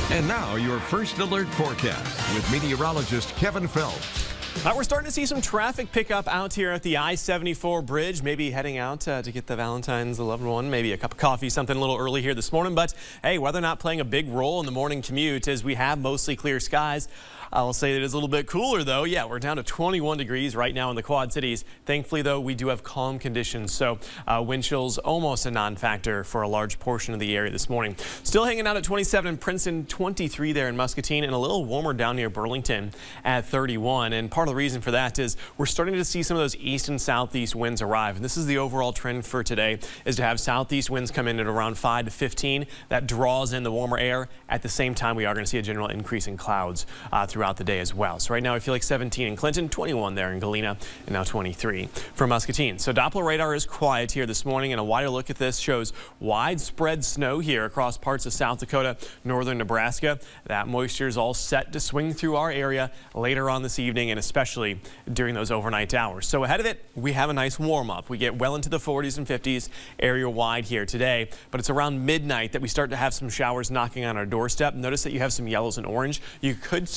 And now your first alert forecast with meteorologist Kevin Phelps. We're starting to see some traffic pick up out here at the I-74 bridge, maybe heading out to get the Valentine's loved one, maybe a cup of coffee, something a little early here this morning. But hey, weather not playing a big role in the morning commute as we have mostly clear skies. I will say that it's a little bit cooler though. Yeah, we're down to 21 degrees right now in the Quad Cities. Thankfully though, we do have calm conditions, so wind chills almost a non-factor for a large portion of the area this morning. Still hanging out at 27 in Princeton, 23 there in Muscatine, and a little warmer down near Burlington at 31. And part of the reason for that is we're starting to see some of those east and southeast winds arrive. And this is the overall trend for today, is to have southeast winds come in at around 5 to 15. That draws in the warmer air. At the same time, we are going to see a general increase in clouds throughout the day as well. So right now I feel like 17 in Clinton, 21 there in Galena, and now 23 for Muscatine. So Doppler radar is quiet here this morning, and a wider look at this shows widespread snow here across parts of South Dakota, northern Nebraska. That moisture is all set to swing through our area later on this evening, and especially during those overnight hours. So ahead of it, we have a nice warm up. We get well into the 40s and 50s area wide here today, but it's around midnight that we start to have some showers knocking on our doorstep. Notice that you have some yellows and orange. You could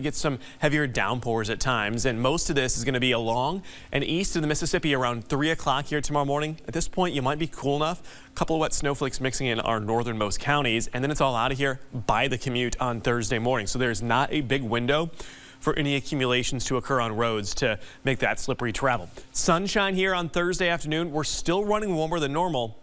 get some heavier downpours at times, and most of this is going to be along and east of the Mississippi around 3 o'clock here tomorrow morning. At this point, you might be cool enough. A couple of wet snowflakes mixing in our northernmost counties, and then it's all out of here by the commute on Thursday morning. So there's not a big window for any accumulations to occur on roads to make that slippery travel. Sunshine here on Thursday afternoon. We're still running warmer than normal,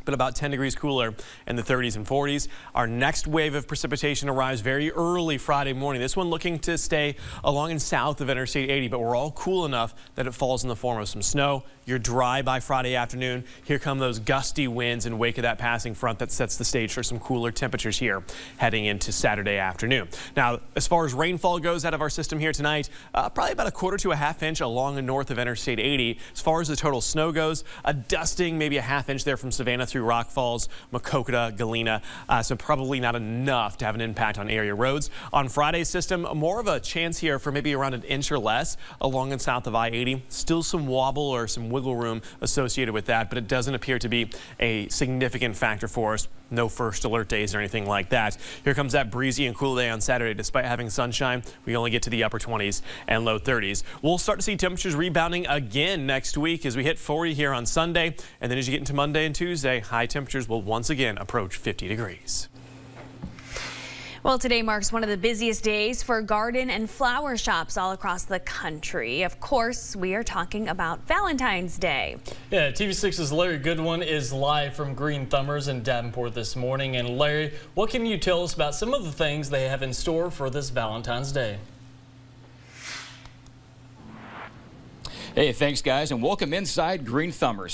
but about 10 degrees cooler in the 30s and 40s. Our next wave of precipitation arrives very early Friday morning. This one looking to stay along and south of Interstate 80, but we're all cool enough that it falls in the form of some snow. You're dry by Friday afternoon. Here come those gusty winds in wake of that passing front that sets the stage for some cooler temperatures here heading into Saturday afternoon. Now, as far as rainfall goes out of our system here tonight, probably about a quarter to a half inch along and north of Interstate 80. As far as the total snow goes, a dusting, maybe a half inch there from Savannah through Rock Falls, Maquoketa, Galena, so probably not enough to have an impact on area roads. On Friday's system, more of a chance here for maybe around an inch or less along and south of I-80. Still some wobble or some wiggle room associated with that, but it doesn't appear to be a significant factor for us. No first alert days or anything like that. Here comes that breezy and cool day on Saturday. Despite having sunshine, we only get to the upper 20s and low 30s. We'll start to see temperatures rebounding again next week as we hit 40 here on Sunday. And then as you get into Monday and Tuesday, high temperatures will once again approach 50 degrees. Well, today marks one of the busiest days for garden and flower shops all across the country. Of course, we are talking about Valentine's Day. Yeah, TV6's Larry Goodwin is live from Green Thumbers in Davenport this morning. And Larry, what can you tell us about some of the things they have in store for this Valentine's Day? Hey, thanks guys, and welcome inside Green Thumbers.